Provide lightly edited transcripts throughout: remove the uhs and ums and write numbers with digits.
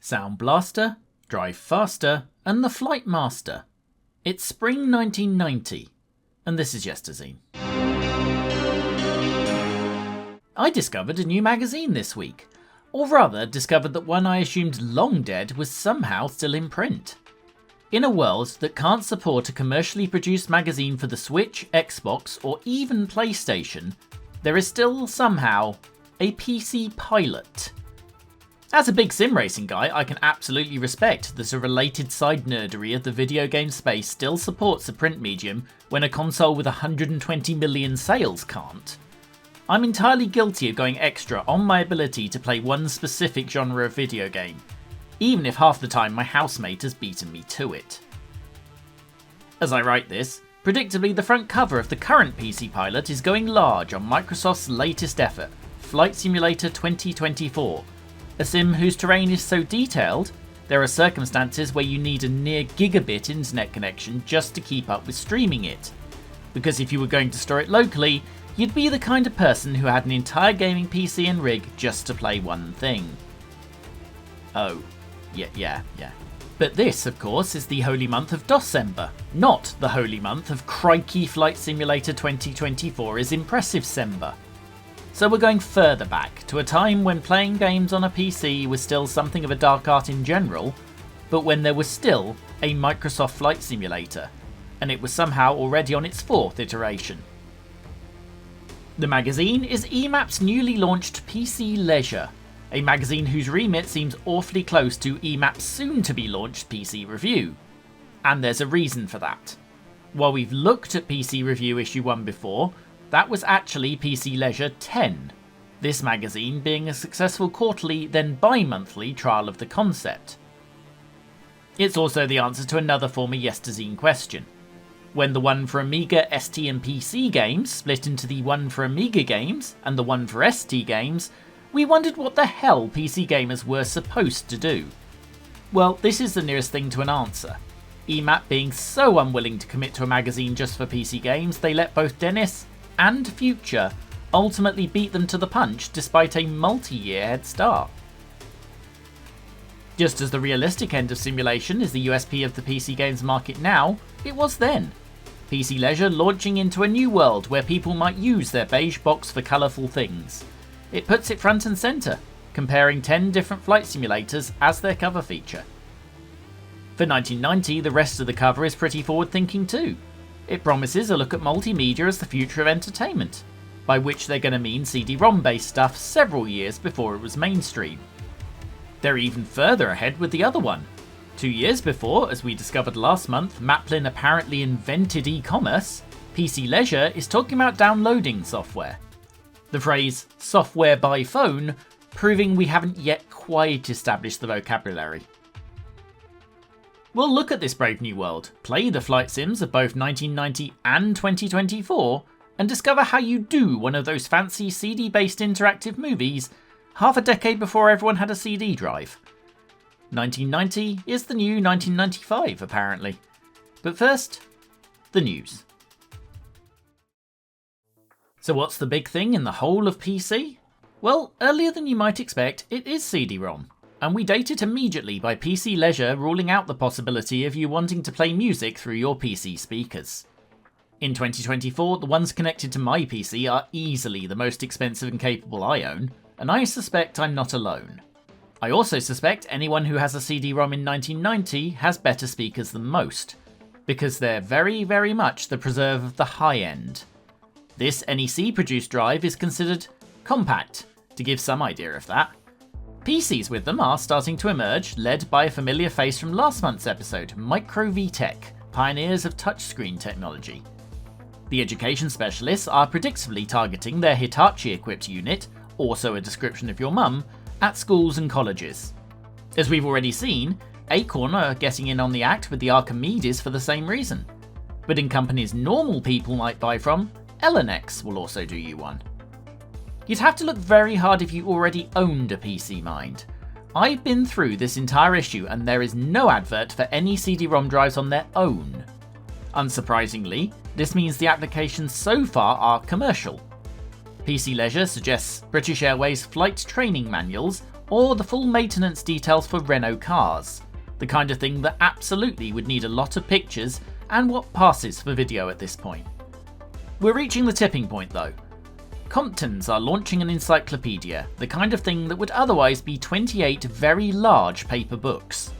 Sound Blaster, Drive Faster, and the Flight Master. It's spring 1990, and this is Yesterzine. I discovered a new magazine this week, or rather discovered that one I assumed long dead was somehow still in print. In a world that can't support a commercially produced magazine for the Switch, Xbox, or even PlayStation, there is still somehow a PC Pilot. As a big sim racing guy, I can absolutely respect that a related side nerdery of the video game space still supports a print medium when a console with 120 million sales can't. I'm entirely guilty of going extra on my ability to play one specific genre of video game, even if half the time my housemate has beaten me to it. As I write this, predictably the front cover of the current PC Pilot is going large on Microsoft's latest effort, Flight Simulator 2024, a sim whose terrain is so detailed, there are circumstances where you need a near gigabit internet connection just to keep up with streaming it. Because if you were going to store it locally, you'd be the kind of person who had an entire gaming PC and rig just to play one thing. Oh, yeah. But this, of course, is the holy month of December, not the holy month of Crikey Flight Simulator 2024 is Impressive-sember. So we're going further back, to a time when playing games on a PC was still something of a dark art in general, but when there was still a Microsoft Flight Simulator, and it was somehow already on its 4th iteration. The magazine is EMAP's newly launched PC Leisure, a magazine whose remit seems awfully close to EMAP's soon-to-be-launched PC Review. And there's a reason for that. While we've looked at PC Review issue 1 before, that was actually PC Leisure 10, this magazine being a successful quarterly then bi-monthly trial of the concept. It's also the answer to another former Yesterzine question. When the one for Amiga, ST and PC games split into the one for Amiga games and the one for ST games, we wondered what the hell PC gamers were supposed to do. Well, this is the nearest thing to an answer. EMAP being so unwilling to commit to a magazine just for PC games, they let both Dennis and Future ultimately beat them to the punch despite a multi-year head start. Just as the realistic end of simulation is the USP of the PC games market now, it was then. PC Leisure launching into a new world where people might use their beige box for colourful things. It puts it front and centre, comparing 10 different flight simulators as their cover feature. For 1990, the rest of the cover is pretty forward-thinking too. It promises a look at multimedia as the future of entertainment, by which they're going to mean CD-ROM based stuff several years before it was mainstream. They're even further ahead with the other one. 2 years before, as we discovered last month, Maplin apparently invented e-commerce, PC Leisure is talking about downloading software. The phrase software by phone proving we haven't yet quite established the vocabulary. We'll look at this brave new world, play the flight sims of both 1990 and 2024, and discover how you do one of those fancy CD-based interactive movies half a decade before everyone had a CD drive. 1990 is the new 1995, apparently. But first, the news. So what's the big thing in the whole of PC? Well, earlier than you might expect, it is CD-ROM. And we date it immediately by PC Leisure ruling out the possibility of you wanting to play music through your PC speakers. In 2024, the ones connected to my PC are easily the most expensive and capable I own, and I suspect I'm not alone. I also suspect anyone who has a CD-ROM in 1990 has better speakers than most, because they're very, very much the preserve of the high end. This NEC-produced drive is considered compact, to give some idea of that. PCs with them are starting to emerge, led by a familiar face from last month's episode, MicroVTech, pioneers of touchscreen technology. The education specialists are predictably targeting their Hitachi-equipped unit, also a description of your mum, at schools and colleges. As we've already seen, Acorn are getting in on the act with the Archimedes for the same reason. But in companies normal people might buy from, Elenex will also do you one. You'd have to look very hard if you already owned a PC, mind. I've been through this entire issue and there is no advert for any CD-ROM drives on their own. Unsurprisingly, this means the applications so far are commercial. PC Leisure suggests British Airways flight training manuals or the full maintenance details for Renault cars, the kind of thing that absolutely would need a lot of pictures and what passes for video at this point. We're reaching the tipping point though. Comptons are launching an encyclopedia, the kind of thing that would otherwise be 28 very large paper books.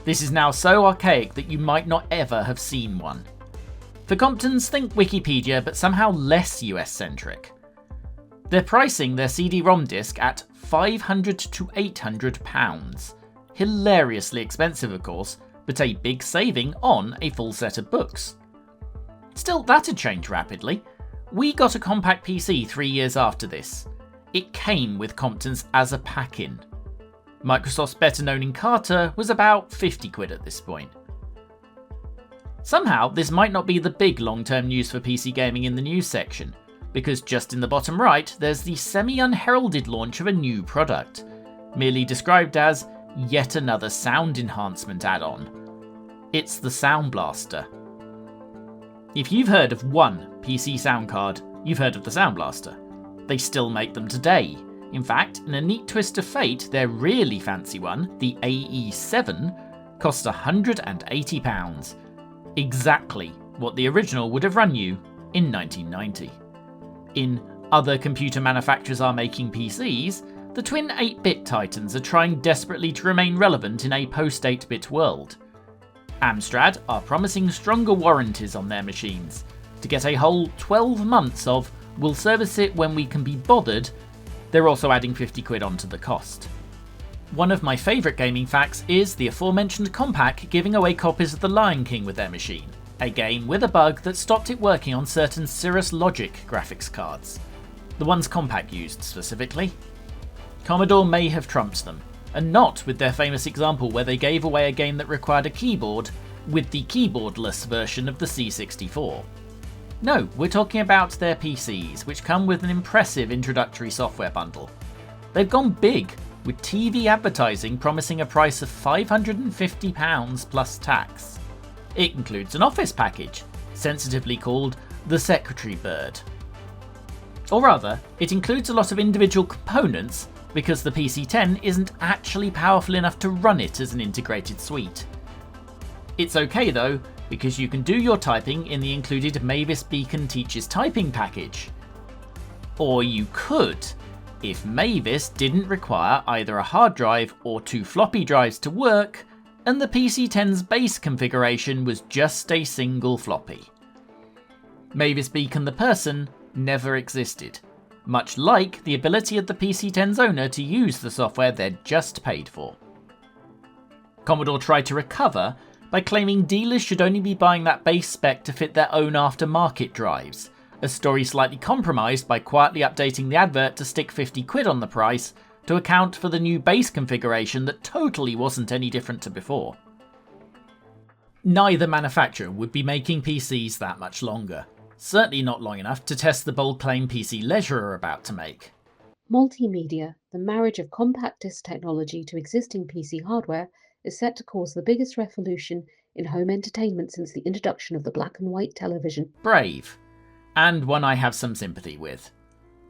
This is now so archaic that you might not ever have seen one. For Comptons, think Wikipedia, but somehow less US-centric. They're pricing their CD-ROM disc at £500 to £800. Hilariously expensive of course, but a big saving on a full set of books. Still, that'd change rapidly. We got a compact PC 3 years after this. It came with Comptons as a pack-in. Microsoft's better known Encarta was about £50 at this point. Somehow, this might not be the big long-term news for PC gaming in the news section, because just in the bottom right, there's the semi-unheralded launch of a new product, merely described as yet another sound enhancement add-on. It's the Sound Blaster. If you've heard of one PC sound card, you've heard of the Sound Blaster. They still make them today. In fact, in a neat twist of fate, their really fancy one, the AE7, costs £180. Exactly what the original would have run you in 1990. In Other Computer Manufacturers Are Making PCs, the twin 8-bit titans are trying desperately to remain relevant in a post-8-bit world. Amstrad are promising stronger warranties on their machines, to get a whole 12 months of "we'll service it when we can be bothered." They're also adding £50 onto the cost. One of my favourite gaming facts is the aforementioned Compaq giving away copies of The Lion King with their machine, a game with a bug that stopped it working on certain Cirrus Logic graphics cards. The ones Compaq used specifically. Commodore may have trumped them, and not with their famous example where they gave away a game that required a keyboard with the keyboardless version of the C64. No, we're talking about their PCs, which come with an impressive introductory software bundle. They've gone big, with TV advertising promising a price of £550 plus tax. It includes an Office package, sensitively called the Secretary Bird. Or rather, it includes a lot of individual components because the PC-10 isn't actually powerful enough to run it as an integrated suite. It's okay though, because you can do your typing in the included Mavis Beacon Teaches Typing package. Or you could, if Mavis didn't require either a hard drive or 2 floppy drives to work, and the PC-10's base configuration was just a single floppy. Mavis Beacon the person never existed, much like the ability of the PC-10's owner to use the software they'd just paid for. Commodore tried to recover by claiming dealers should only be buying that base spec to fit their own aftermarket drives, a story slightly compromised by quietly updating the advert to stick £50 on the price to account for the new base configuration that totally wasn't any different to before. Neither manufacturer would be making PCs that much longer, certainly not long enough to test the bold claim PC Leisure are about to make. Multimedia, the marriage of compact disc technology to existing PC hardware, is set to cause the biggest revolution in home entertainment since the introduction of the black and white television. Brave, and one I have some sympathy with.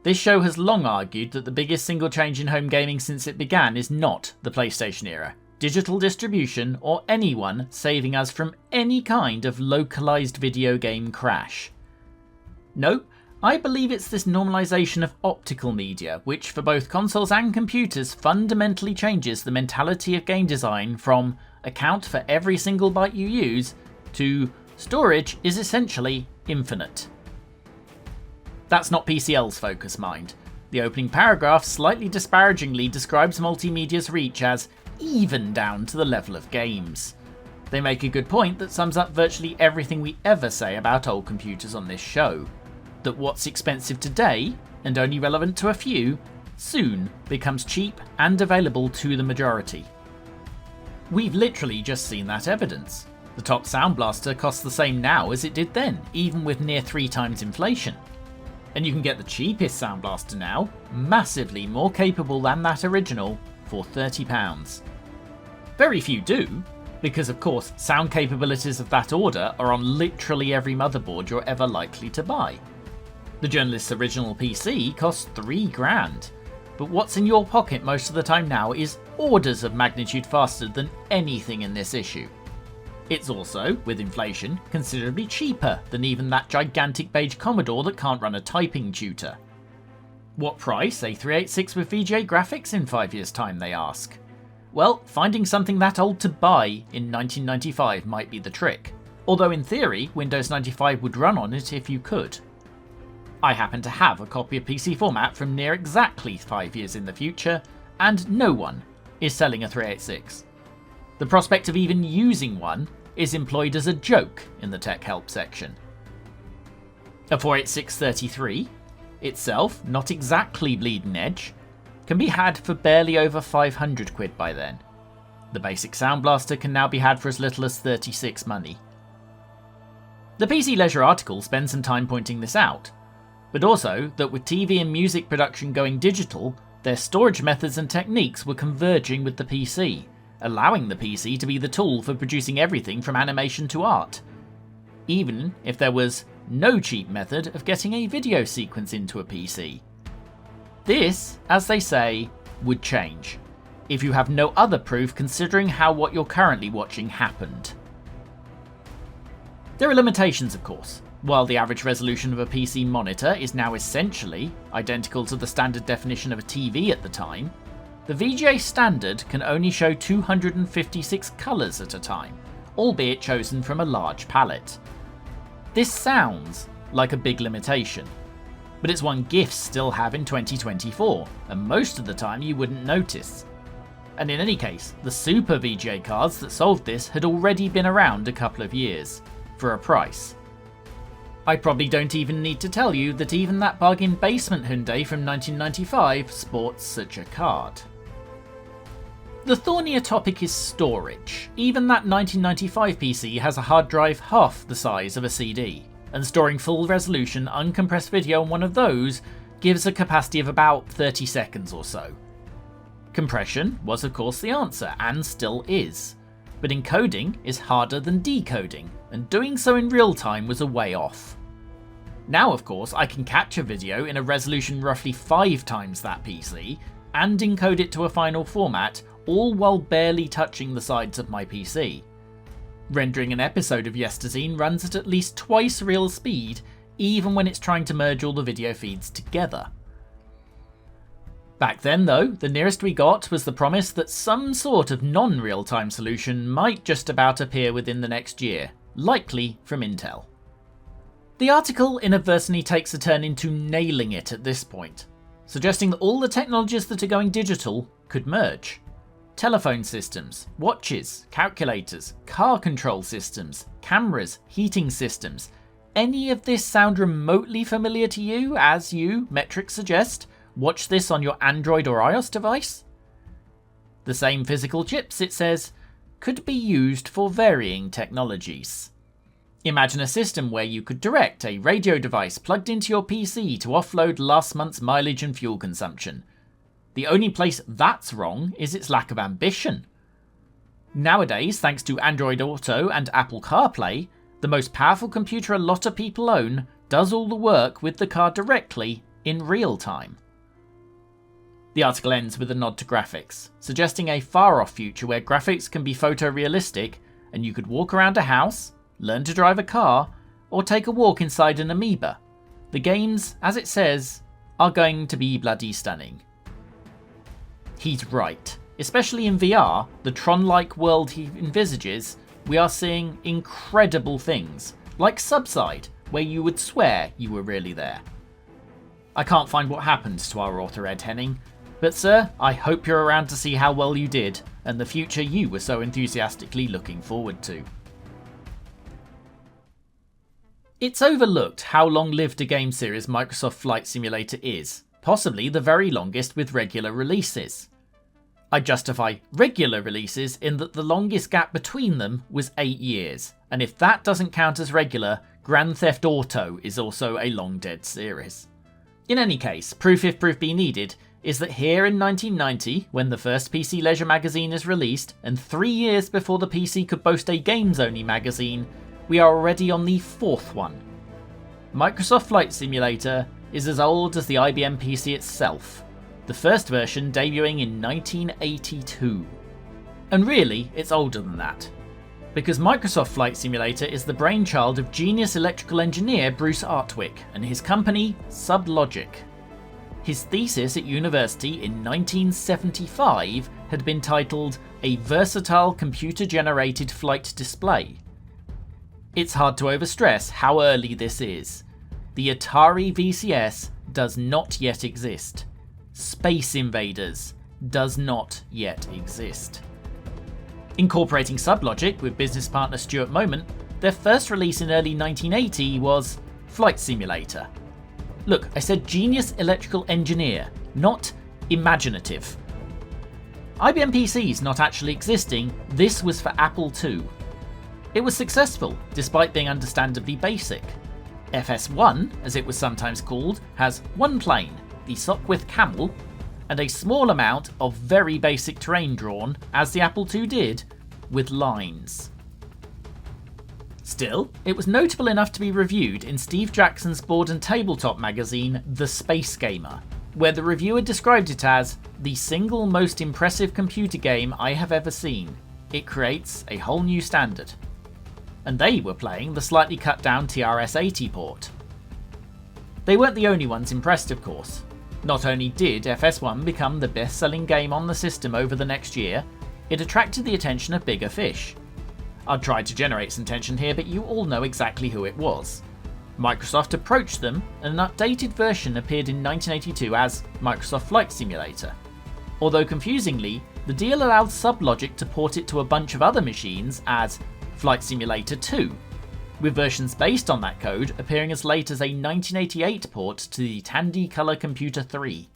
This show has long argued that the biggest single change in home gaming since it began is not the PlayStation era, digital distribution, or anyone saving us from any kind of localized video game crash. No, I believe it's this normalization of optical media, which for both consoles and computers fundamentally changes the mentality of game design from account for every single byte you use to storage is essentially infinite. That's not PCL's focus, mind. The opening paragraph slightly disparagingly describes multimedia's reach as even down to the level of games. They make a good point that sums up virtually everything we ever say about old computers on this show. That what's expensive today, and only relevant to a few, soon becomes cheap and available to the majority. We've literally just seen that evidence. The top Sound Blaster costs the same now as it did then, even with near 3 times inflation. And you can get the cheapest Sound Blaster now, massively more capable than that original, for £30. Very few do, because of course sound capabilities of that order are on literally every motherboard you're ever likely to buy. The journalist's original PC cost £3,000, but what's in your pocket most of the time now is orders of magnitude faster than anything in this issue. It's also, with inflation, considerably cheaper than even that gigantic beige Commodore that can't run a typing tutor. What price a 386 with VGA graphics in 5 years' time, they ask? Well, finding something that old to buy in 1995 might be the trick, although in theory Windows 95 would run on it if you could. I happen to have a copy of PC Format from near exactly 5 years in the future, and no one is selling a 386. The prospect of even using one is employed as a joke in the tech help section. A 486-33, itself not exactly bleeding edge, can be had for barely over 500 quid by then. The basic Sound Blaster can now be had for as little as 36 money. The PC Leisure article spends some time pointing this out, but also that with TV and music production going digital, their storage methods and techniques were converging with the PC, allowing the PC to be the tool for producing everything from animation to art, even if there was no cheap method of getting a video sequence into a PC. This, as they say, would change, if you have no other proof considering how what you're currently watching happened. There are limitations, of course. While the average resolution of a PC monitor is now essentially identical to the standard definition of a TV at the time, the VGA standard can only show 256 colours at a time, albeit chosen from a large palette. This sounds like a big limitation, but it's one GIFs still have in 2024, and most of the time you wouldn't notice. And in any case, the Super VGA cards that solved this had already been around a couple of years, for a price. I probably don't even need to tell you that even that bargain basement Hyundai from 1995 sports such a card. The thornier topic is storage. Even that 1995 PC has a hard drive half the size of a CD, and storing full resolution uncompressed video on one of those gives a capacity of about 30 seconds or so. Compression was of course the answer, and still is, but encoding is harder than decoding, and doing so in real time was a way off. Now of course I can capture video in a resolution roughly 5 times that PC, and encode it to a final format, all while barely touching the sides of my PC. Rendering an episode of Yesterzine runs at least twice real speed, even when it's trying to merge all the video feeds together. Back then though, the nearest we got was the promise that some sort of non-real-time solution might just about appear within the next year, likely from Intel. The article inadvertently takes a turn into nailing it at this point, suggesting that all the technologies that are going digital could merge. Telephone systems, watches, calculators, car control systems, cameras, heating systems. Any of this sound remotely familiar to you as you, metrics suggest, watch this on your Android or iOS device? The same physical chips, it says, could be used for varying technologies. Imagine a system where you could direct a radio device plugged into your PC to offload last month's mileage and fuel consumption. The only place that's wrong is its lack of ambition. Nowadays, thanks to Android Auto and Apple CarPlay, the most powerful computer a lot of people own does all the work with the car directly in real time. The article ends with a nod to graphics, suggesting a far-off future where graphics can be photorealistic and you could walk around a house, learn to drive a car, or take a walk inside an amoeba. The games, as it says, are going to be bloody stunning. He's right. Especially in VR, the Tron-like world he envisages, we are seeing incredible things, like Subside, where you would swear you were really there. I can't find what happened to our author Ed Henning, but sir, I hope you're around to see how well you did, and the future you were so enthusiastically looking forward to. It's overlooked how long-lived a game series Microsoft Flight Simulator is, possibly the very longest with regular releases. I justify regular releases in that the longest gap between them was 8 years, and if that doesn't count as regular, Grand Theft Auto is also a long-dead series. In any case, proof if proof be needed, is that here in 1990, when the first PC Leisure magazine is released, and 3 years before the PC could boast a games-only magazine, we are already on the 4th one. Microsoft Flight Simulator is as old as the IBM PC itself, the first version debuting in 1982. And really, it's older than that, because Microsoft Flight Simulator is the brainchild of genius electrical engineer Bruce Artwick and his company Sublogic. His thesis at university in 1975 had been titled A Versatile Computer-Generated Flight Display. It's hard to overstress how early this is. The Atari VCS does not yet exist. Space Invaders does not yet exist. Incorporating Sublogic with business partner Stuart Moment, their first release in early 1980 was Flight Simulator. Look, I said genius electrical engineer, not imaginative. IBM PCs not actually existing, this was for Apple II. It was successful, despite being understandably basic. FS1, as it was sometimes called, has one plane, the Sopwith Camel, and a small amount of very basic terrain drawn, as the Apple II did, with lines. Still, it was notable enough to be reviewed in Steve Jackson's board and tabletop magazine The Space Gamer, where the reviewer described it as the single most impressive computer game I have ever seen. It creates a whole new standard. And they were playing the slightly cut down TRS-80 port. They weren't the only ones impressed, of course. Not only did FS1 become the best-selling game on the system over the next year, it attracted the attention of bigger fish. I'd tried to generate some tension here, but you all know exactly who it was. Microsoft approached them, and an updated version appeared in 1982 as Microsoft Flight Simulator. Although confusingly, the deal allowed Sublogic to port it to a bunch of other machines as Flight Simulator 2, with versions based on that code appearing as late as a 1988 port to the Tandy Color Computer 3.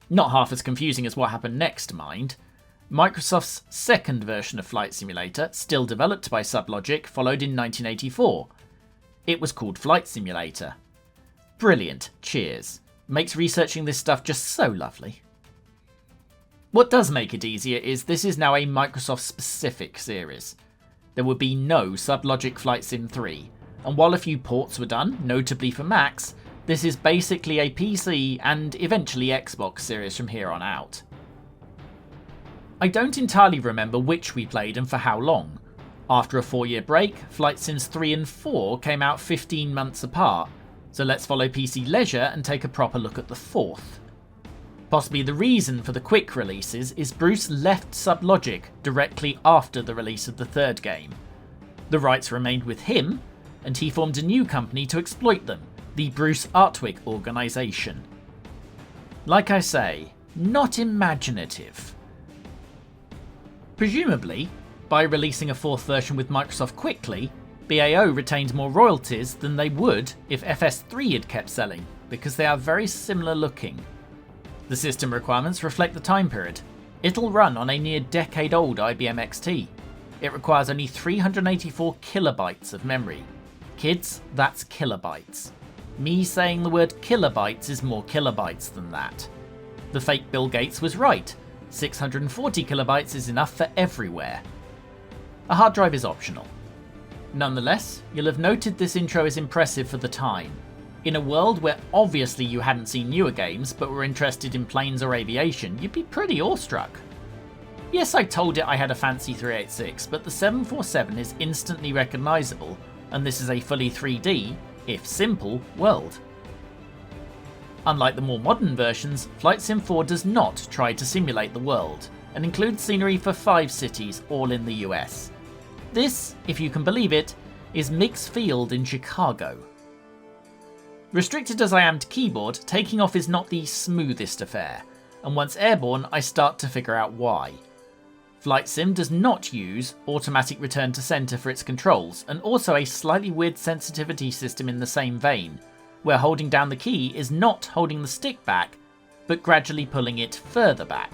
Not half as confusing as what happened next, mind. Microsoft's second version of Flight Simulator, still developed by Sublogic, followed in 1984. It was called Flight Simulator. Brilliant, cheers. Makes researching this stuff just so lovely. What does make it easier is this is now a Microsoft-specific series. There would be no Sublogic Flight Sim 3, and while a few ports were done, notably for Macs, this is basically a PC and eventually Xbox series from here on out. I don't entirely remember which we played and for how long. After a 4-year break, Flight Sims 3 and 4 came out 15 months apart, so let's follow PC leisure and take a proper look at the fourth. Possibly the reason for the quick releases is Bruce left Sublogic directly after the release of the third game. The rights remained with him, and he formed a new company to exploit them, the Bruce Artwick organisation. Like I say, not imaginative. Presumably, by releasing a fourth version with Microsoft quickly, BAO retained more royalties than they would if FS3 had kept selling, because they are very similar looking. The system requirements reflect the time period. It'll run on a near decade-old IBM XT. It requires only 384 kilobytes of memory. Kids, that's kilobytes. Me saying the word kilobytes is more kilobytes than that. The fake Bill Gates was right. 640 kilobytes is enough for everywhere. A hard drive is optional. Nonetheless, you'll have noted this intro is impressive for the time. In a world where obviously you hadn't seen newer games but were interested in planes or aviation, you'd be pretty awestruck. Yes, I told it I had a fancy 386, but the 747 is instantly recognisable, and this is a fully 3D, if simple, world. Unlike the more modern versions, Flight Sim 4 does not try to simulate the world, and includes scenery for 5 cities, all in the US. This, if you can believe it, is Mix Field in Chicago. Restricted as I am to keyboard, taking off is not the smoothest affair, and once airborne I start to figure out why. Flight Sim does not use automatic return to centre for its controls, and also a slightly weird sensitivity system in the same vein, where holding down the key is not holding the stick back, but gradually pulling it further back.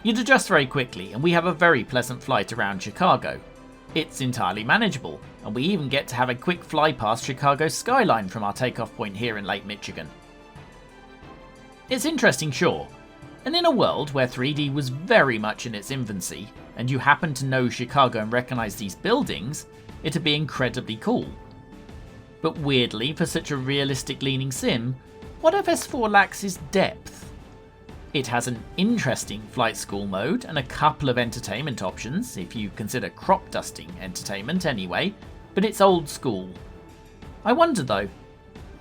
You'd adjust very quickly, and we have a very pleasant flight around Chicago. It's entirely manageable, and we even get to have a quick fly past Chicago's skyline from our takeoff point here in Lake Michigan. It's interesting, sure, and in a world where 3D was very much in its infancy, and you happen to know Chicago and recognise these buildings, it'd be incredibly cool. But weirdly, for such a realistic leaning sim, what FS4 lacks is depth. It has an interesting flight school mode and a couple of entertainment options, if you consider crop dusting entertainment anyway, but it's old school. I wonder though,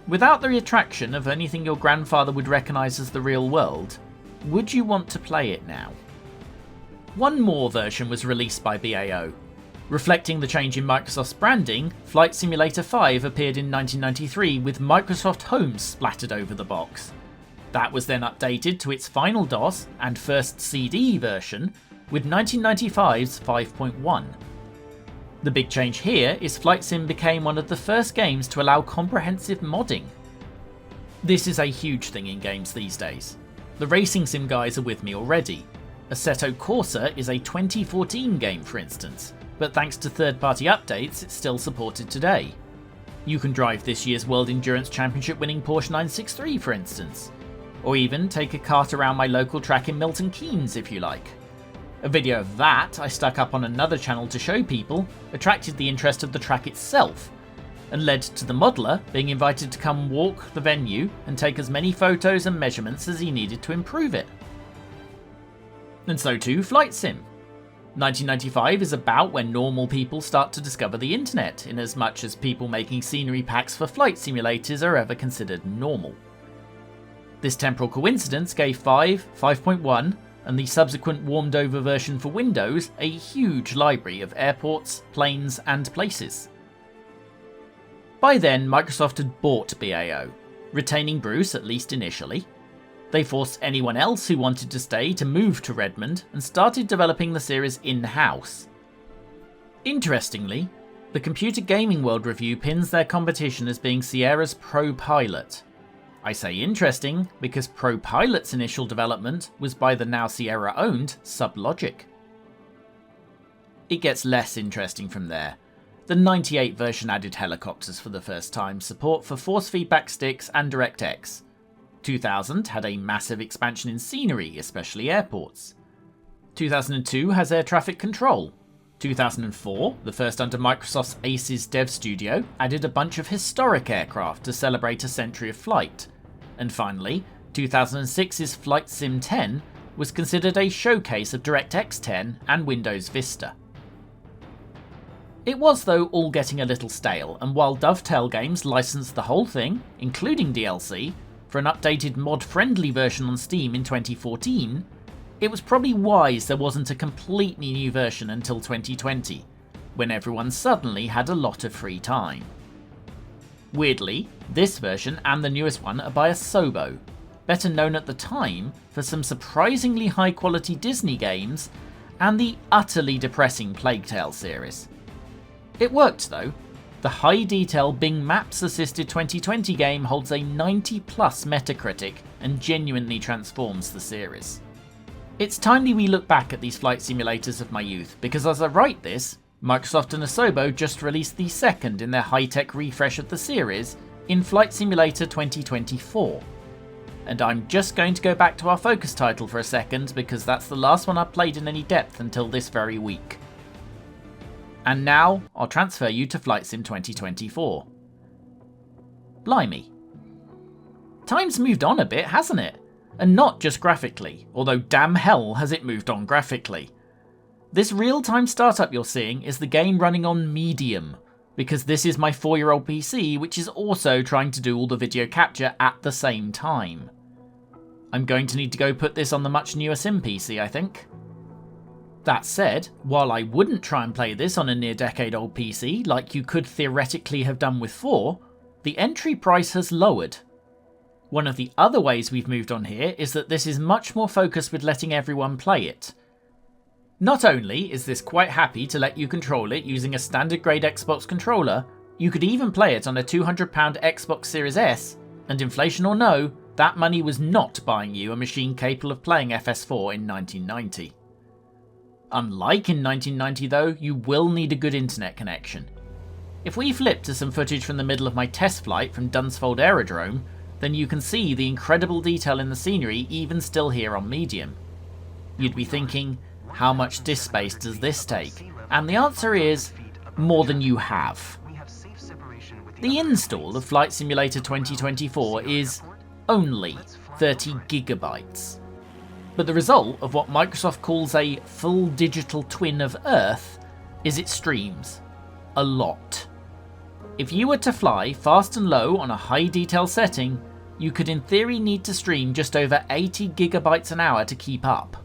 without the attraction of anything your grandfather would recognise as the real world, would you want to play it now? One more version was released by BAO. Reflecting the change in Microsoft's branding, Flight Simulator 5 appeared in 1993 with Microsoft Home splattered over the box. That was then updated to its final DOS and first CD version with 1995's 5.1. The big change here is Flight Sim became one of the first games to allow comprehensive modding. This is a huge thing in games these days. The racing sim guys are with me already. Assetto Corsa is a 2014 game for instance, but thanks to third-party updates it's still supported today. You can drive this year's World Endurance Championship winning Porsche 963 for instance, or even take a kart around my local track in Milton Keynes if you like. A video of that I stuck up on another channel to show people attracted the interest of the track itself, and led to the modeller being invited to come walk the venue and take as many photos and measurements as he needed to improve it. And so too Flight Sim. 1995 is about when normal people start to discover the internet, in as much as people making scenery packs for flight simulators are ever considered normal. This temporal coincidence gave 5, 5.1, and the subsequent warmed over version for Windows a huge library of airports, planes, and places. By then, Microsoft had bought BAO, retaining Bruce at least initially. They forced anyone else who wanted to stay to move to Redmond and started developing the series in-house. Interestingly, the Computer Gaming World Review pins their competition as being Sierra's Pro Pilot. I say interesting because Pro Pilot's initial development was by the now Sierra-owned Sublogic. It gets less interesting from there. The 98 version added helicopters for the first time, support for force feedback sticks and DirectX. 2000 had a massive expansion in scenery, especially airports. 2002 has air traffic control. 2004, the first under Microsoft's Aces dev studio, added a bunch of historic aircraft to celebrate a century of flight. And finally, 2006's Flight Sim 10 was considered a showcase of DirectX 10 and Windows Vista. It was though all getting a little stale, and while Dovetail Games licensed the whole thing, including DLC, for an updated mod-friendly version on Steam in 2014, it was probably wise there wasn't a completely new version until 2020, when everyone suddenly had a lot of free time. Weirdly, this version and the newest one are by Asobo, better known at the time for some surprisingly high-quality Disney games and the utterly depressing Plague Tale series. It worked though. The high-detail Bing Maps-assisted 2020 game holds a 90+ Metacritic and genuinely transforms the series. It's timely we look back at these flight simulators of my youth, because as I write this, Microsoft and Asobo just released the second in their high-tech refresh of the series in Flight Simulator 2024. And I'm just going to go back to our focus title for a second, because that's the last one I've played in any depth until this very week. And now, I'll transfer you to Flight Sim 2024. Blimey. Time's moved on a bit, hasn't it? And not just graphically, although damn hell has it moved on graphically. This real-time startup you're seeing is the game running on Medium, because this is my 4-year-old PC which is also trying to do all the video capture at the same time. I'm going to need to go put this on the much newer Sim PC, I think. That said, while I wouldn't try and play this on a near-decade-old PC like you could theoretically have done with 4, the entry price has lowered. One of the other ways we've moved on here is that this is much more focused with letting everyone play it. Not only is this quite happy to let you control it using a standard grade Xbox controller, you could even play it on a £200 Xbox Series S, and inflation or no, that money was not buying you a machine capable of playing FS4 in 1990. Unlike in 1990 though, you will need a good internet connection. If we flip to some footage from the middle of my test flight from Dunsfold Aerodrome, then you can see the incredible detail in the scenery even still here on Medium. You'd be thinking, how much disk space does this take? And the answer is, more than you have. The install of Flight Simulator 2024 is only 30 gigabytes. But the result of what Microsoft calls a full digital twin of Earth is it streams. A lot. If you were to fly fast and low on a high detail setting, you could in theory need to stream just over 80 gigabytes an hour to keep up.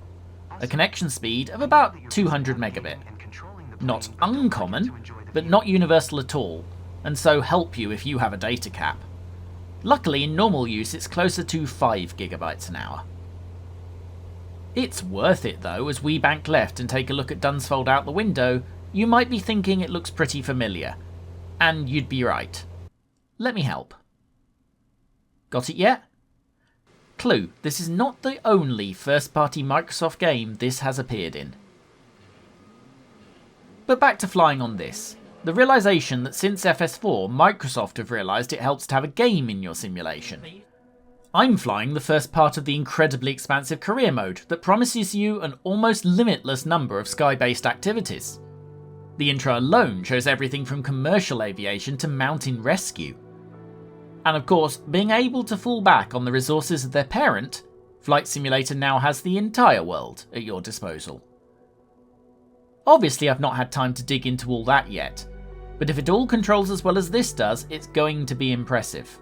A connection speed of about 200 megabit. Not uncommon, but not universal at all, and so help you if you have a data cap. Luckily in normal use it's closer to 5 gigabytes an hour. It's worth it though. As we bank left and take a look at Dunsfold out the window, you might be thinking it looks pretty familiar. And you'd be right. Let me help. Got it yet? Clue, this is not the only first-party Microsoft game this has appeared in. But back to flying on this. The realisation that since FS4, Microsoft have realised it helps to have a game in your simulation. I'm flying the first part of the incredibly expansive career mode that promises you an almost limitless number of sky-based activities. The intro alone shows everything from commercial aviation to mountain rescue. And of course, being able to fall back on the resources of their parent, Flight Simulator now has the entire world at your disposal. Obviously I've not had time to dig into all that yet, but if it all controls as well as this does, it's going to be impressive.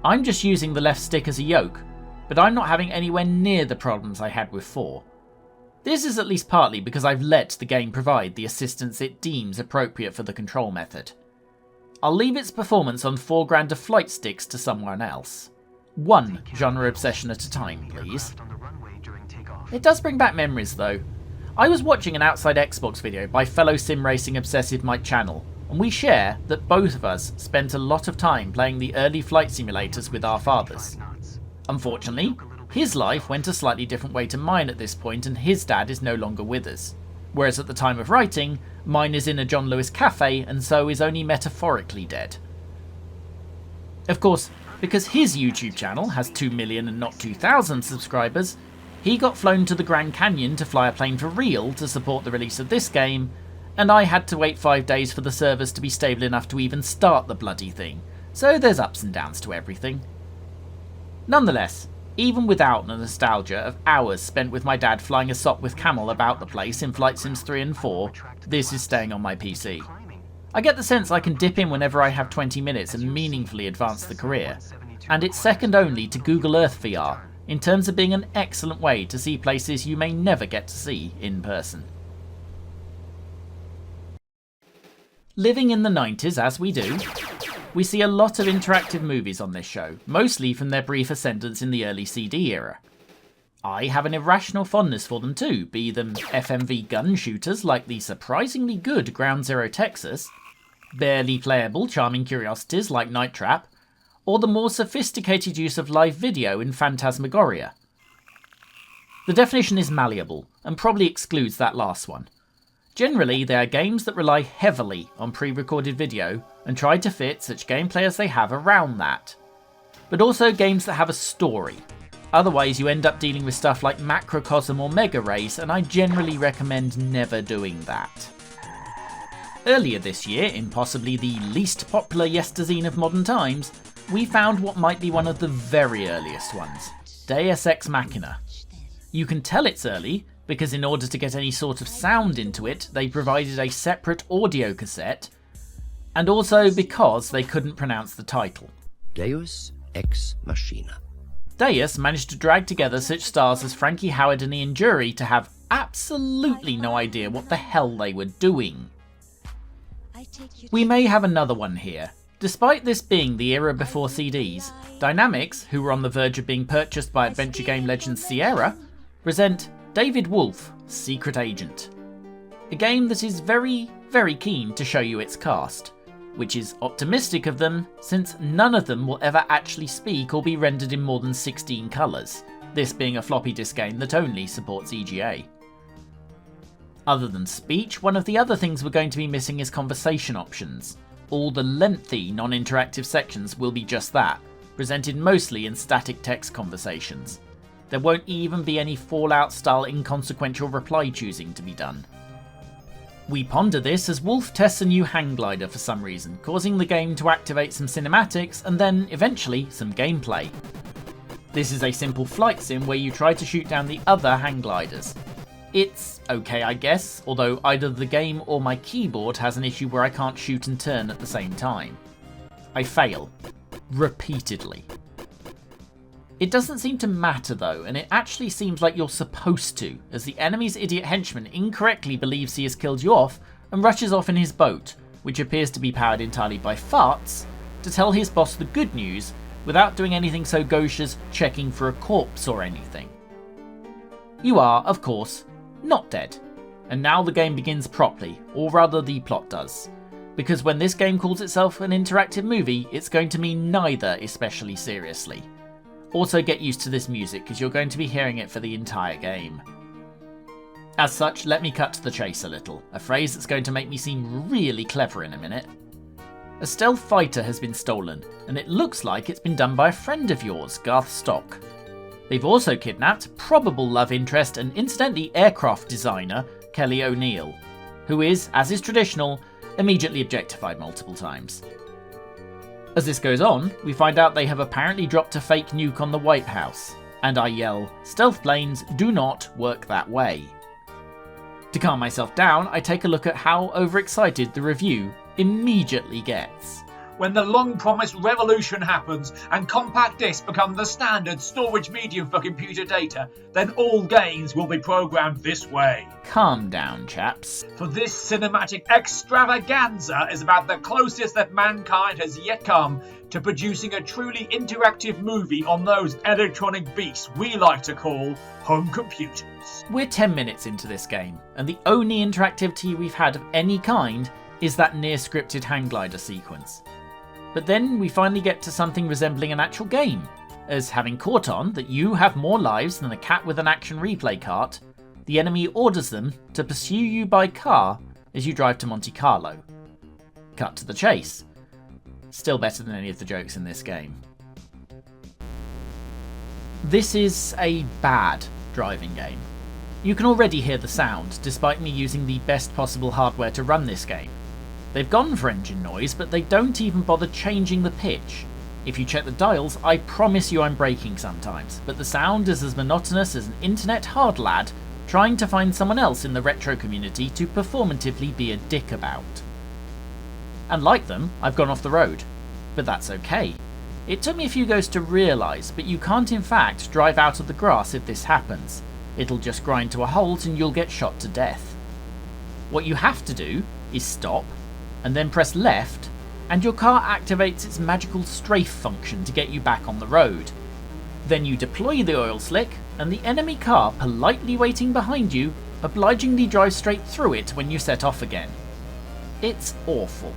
I'm just using the left stick as a yoke, but I'm not having anywhere near the problems I had with 4. This is at least partly because I've let the game provide the assistance it deems appropriate for the control method. I'll leave its performance on foreground of flight sticks to someone else. One genre obsession at a time, please. It does bring back memories though. I was watching an Outside Xbox video by fellow sim racing obsessive Mike Channel, and we share that both of us spent a lot of time playing the early flight simulators with our fathers. Unfortunately, his life went a slightly different way to mine at this point, and his dad is no longer with us. Whereas at the time of writing, mine is in a John Lewis cafe and so is only metaphorically dead. Of course, because his YouTube channel has 2 million and not 2,000 subscribers, he got flown to the Grand Canyon to fly a plane for real to support the release of this game, and I had to wait 5 days for the servers to be stable enough to even start the bloody thing, so there's ups and downs to everything. Nonetheless, even without the nostalgia of hours spent with my dad flying a Sopwith Camel about the place in Flight Sims 3 and 4, this is staying on my PC. I get the sense I can dip in whenever I have 20 minutes and meaningfully advance the career, and it's second only to Google Earth VR in terms of being an excellent way to see places you may never get to see in person. Living in the 90s as we do, we see a lot of interactive movies on this show, mostly from their brief ascendance in the early CD era. I have an irrational fondness for them too, be them FMV gun shooters like the surprisingly good Ground Zero Texas, barely playable charming curiosities like Night Trap, or the more sophisticated use of live video in Phantasmagoria. The definition is malleable, and probably excludes that last one. Generally, they are games that rely heavily on pre-recorded video and try to fit such gameplay as they have around that. But also games that have a story. Otherwise you end up dealing with stuff like Macrocosm or Mega Race, and I generally recommend never doing that. Earlier this year, in possibly the least popular Yesterzine of modern times, we found what might be one of the very earliest ones, Deus Ex Machina. You can tell it's early, because in order to get any sort of sound into it, they provided a separate audio cassette, and also because they couldn't pronounce the title. Deus Ex Machina. Deus managed to drag together such stars as Frankie Howard and Ian Jury to have absolutely no idea what the hell they were doing. We may have another one here. Despite this being the era before CDs, Dynamics, who were on the verge of being purchased by adventure game legend Sierra, present David Wolf, Secret Agent. A game that is very, very keen to show you its cast, which is optimistic of them since none of them will ever actually speak or be rendered in more than 16 colours, this being a floppy disk game that only supports EGA. Other than speech, one of the other things we're going to be missing is conversation options. All the lengthy non-interactive sections will be just that, presented mostly in static text conversations. There won't even be any Fallout-style inconsequential reply choosing to be done. We ponder this as Wolf tests a new hang glider for some reason, causing the game to activate some cinematics and then, eventually, some gameplay. This is a simple flight sim where you try to shoot down the other hang gliders. It's okay, I guess, although either the game or my keyboard has an issue where I can't shoot and turn at the same time. I fail. Repeatedly. It doesn't seem to matter though, and it actually seems like you're supposed to, as the enemy's idiot henchman incorrectly believes he has killed you off and rushes off in his boat, which appears to be powered entirely by farts, to tell his boss the good news without doing anything so gauche as checking for a corpse or anything. You are, of course, not dead, and now the game begins properly, or rather the plot does, because when this game calls itself an interactive movie, it's going to mean neither especially seriously. Also get used to this music, because you're going to be hearing it for the entire game. As such, let me cut to the chase a little, a phrase that's going to make me seem really clever in a minute. A stealth fighter has been stolen, and it looks like it's been done by a friend of yours, Garth Stock. They've also kidnapped probable love interest and incidentally aircraft designer Kelly O'Neill, who is, as is traditional, immediately objectified multiple times. As this goes on, we find out they have apparently dropped a fake nuke on the White House, and I yell, "Stealth planes do not work that way." To calm myself down, I take a look at how overexcited the review immediately gets. When the long-promised revolution happens and compact discs become the standard storage medium for computer data, then all games will be programmed this way. Calm down, chaps. For this cinematic extravaganza is about the closest that mankind has yet come to producing a truly interactive movie on those electronic beasts we like to call home computers. We're 10 minutes into this game, and the only interactivity we've had of any kind is that near-scripted hang glider sequence. But then we finally get to something resembling an actual game, as having caught on that you have more lives than a cat with an action replay cart, the enemy orders them to pursue you by car as you drive to Monte Carlo. Cut to the chase. Still better than any of the jokes in this game. This is a bad driving game. You can already hear the sound, despite me using the best possible hardware to run this game. They've gone for engine noise, but they don't even bother changing the pitch. If you check the dials, I promise you I'm braking sometimes, but the sound is as monotonous as an internet hard lad trying to find someone else in the retro community to performatively be a dick about. And like them, I've gone off the road. But that's okay. It took me a few goes to realise, but you can't in fact drive out of the grass if this happens. It'll just grind to a halt and you'll get shot to death. What you have to do is stop, and then press left, and your car activates its magical strafe function to get you back on the road. Then you deploy the oil slick, and the enemy car politely waiting behind you obligingly drives straight through it when you set off again. It's awful.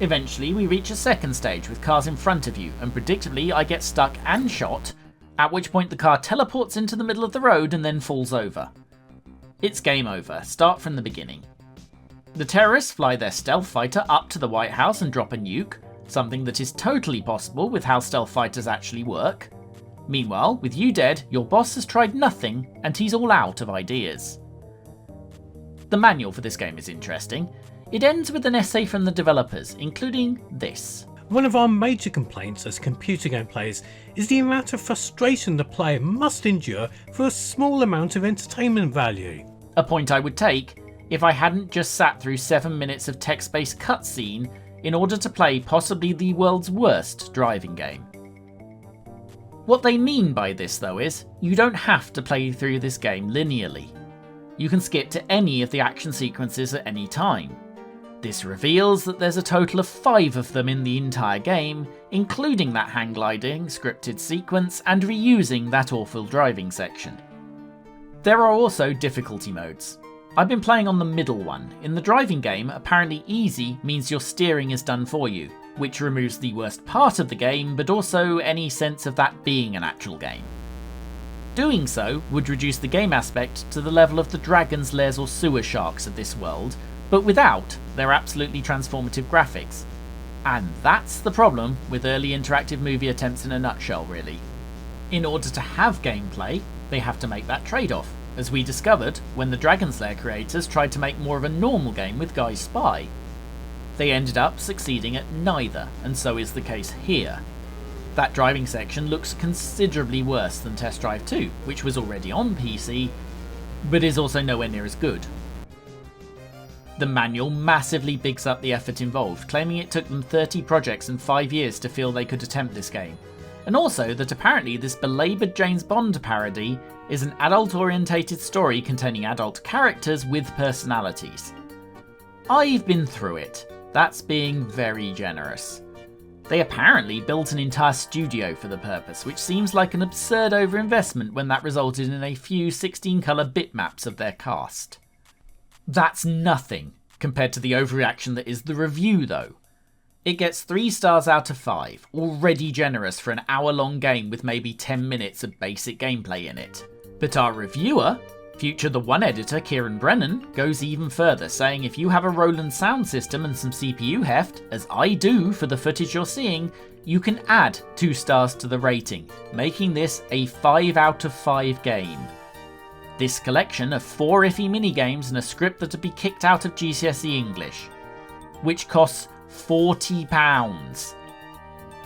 Eventually we reach a second stage with cars in front of you, and predictably I get stuck and shot, at which point the car teleports into the middle of the road and then falls over. It's game over, start from the beginning. The terrorists fly their stealth fighter up to the White House and drop a nuke, something that is totally possible with how stealth fighters actually work. Meanwhile, with you dead, your boss has tried nothing and he's all out of ideas. The manual for this game is interesting. It ends with an essay from the developers, including this. One of our major complaints as computer game players is the amount of frustration the player must endure for a small amount of entertainment value. A point I would take if I hadn't just sat through 7 minutes of text-based cutscene in order to play possibly the world's worst driving game. What they mean by this though is, you don't have to play through this game linearly. You can skip to any of the action sequences at any time. This reveals that there's a total of 5 of them in the entire game, including that hang gliding scripted sequence and reusing that awful driving section. There are also difficulty modes. I've been playing on the middle one. In the driving game, apparently easy means your steering is done for you, which removes the worst part of the game, but also any sense of that being an actual game. Doing so would reduce the game aspect to the level of the dragons, lairs or sewer sharks of this world, but without their absolutely transformative graphics. And that's the problem with early interactive movie attempts in a nutshell, really. In order to have gameplay, they have to make that trade-off, as we discovered when the Dragon's Lair creators tried to make more of a normal game with Guy Spy. They ended up succeeding at neither, and so is the case here. That driving section looks considerably worse than Test Drive 2, which was already on PC, but is also nowhere near as good. The manual massively bigs up the effort involved, claiming it took them 30 projects and 5 years to feel they could attempt this game, and also that apparently this belaboured James Bond parody is an adult-orientated story containing adult characters with personalities. I've been through it. That's being very generous. They apparently built an entire studio for the purpose, which seems like an absurd overinvestment when that resulted in a few 16-colour bitmaps of their cast. That's nothing compared to the overreaction that is the review though. It gets 3 stars out of 5, already generous for an hour-long game with maybe 10 minutes of basic gameplay in it. But our reviewer, Future the One editor Kieran Brennan, goes even further, saying if you have a Roland sound system and some CPU heft, as I do for the footage you're seeing, you can add 2 stars to the rating, making this a 5 out of 5 game. This collection of 4 iffy minigames and a script that'd be kicked out of GCSE English, which costs £40.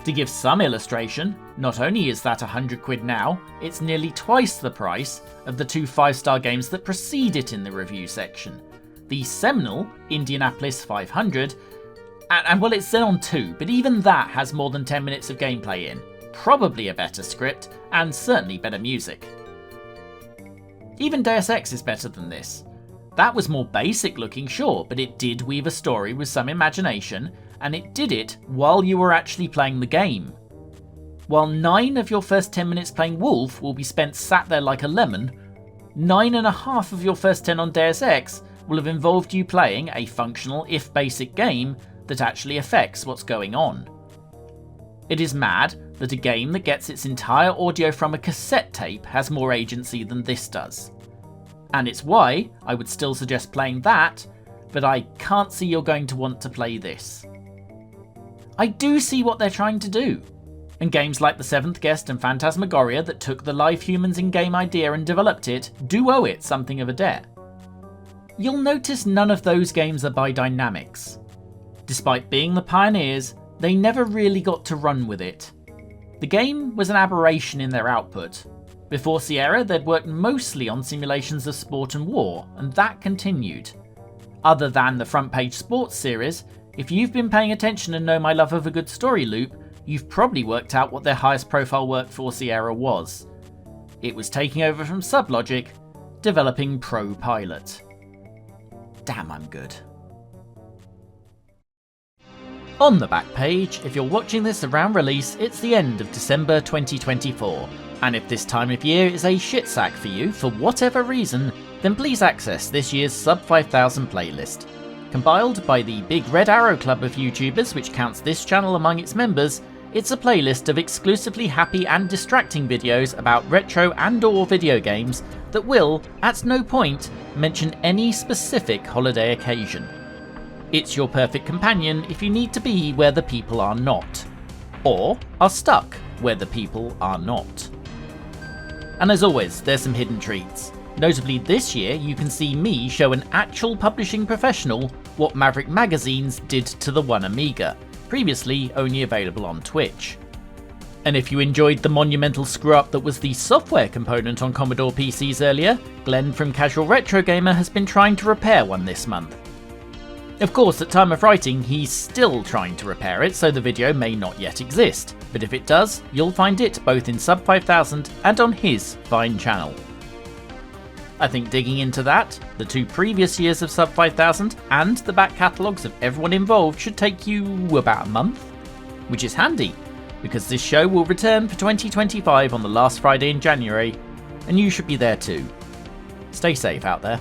To give some illustration, not only is that £100 now, it's nearly twice the price of the 2 5-star games that precede it in the review section. The seminal Indianapolis 500, and well, it's Xenon 2, but even that has more than 10 minutes of gameplay in, probably a better script, and certainly better music. Even Deus Ex is better than this. That was more basic looking, sure, but it did weave a story with some imagination, and it did it while you were actually playing the game. While 9 of your first 10 minutes playing Wolf will be spent sat there like a lemon, 9.5 of your first 10 on Deus Ex will have involved you playing a functional, if basic, game that actually affects what's going on. It is mad that a game that gets its entire audio from a cassette tape has more agency than this does. And it's why I would still suggest playing that, but I can't see you're going to want to play this. I do see what they're trying to do, and games like The Seventh Guest and Phantasmagoria that took the live humans in-game idea and developed it do owe it something of a debt. You'll notice none of those games are by Dynamics. Despite being the pioneers, they never really got to run with it. The game was an aberration in their output. Before Sierra, they'd worked mostly on simulations of sport and war, and that continued. Other than the Front Page Sports series, if you've been paying attention and know my love of a good story loop, you've probably worked out what their highest profile work for Sierra was. It was taking over from Sublogic, developing Pro Pilot. Damn, I'm good. On the back page, if you're watching this around release, it's the end of December 2024, and if this time of year is a shit sack for you for whatever reason, then please access this year's Sub 5000 playlist. Compiled by the Big Red Arrow Club of YouTubers, which counts this channel among its members, it's a playlist of exclusively happy and distracting videos about retro and/or video games that will, at no point, mention any specific holiday occasion. It's your perfect companion if you need to be where the people are not, or are stuck where the people are not. And as always, there's some hidden treats. Notably this year, you can see me show an actual publishing professional what Maverick Magazines did to the One Amiga, previously only available on Twitch. And if you enjoyed the monumental screw-up that was the software component on Commodore PCs earlier, Glenn from Casual Retro Gamer has been trying to repair one this month. Of course, at time of writing, he's still trying to repair it, so the video may not yet exist, but if it does, you'll find it both in Sub 5000 and on his fine channel. I think digging into that, the 2 previous years of Sub 5000, and the back catalogues of everyone involved should take you about a month, which is handy, because this show will return for 2025 on the last Friday in January, and you should be there too. Stay safe out there.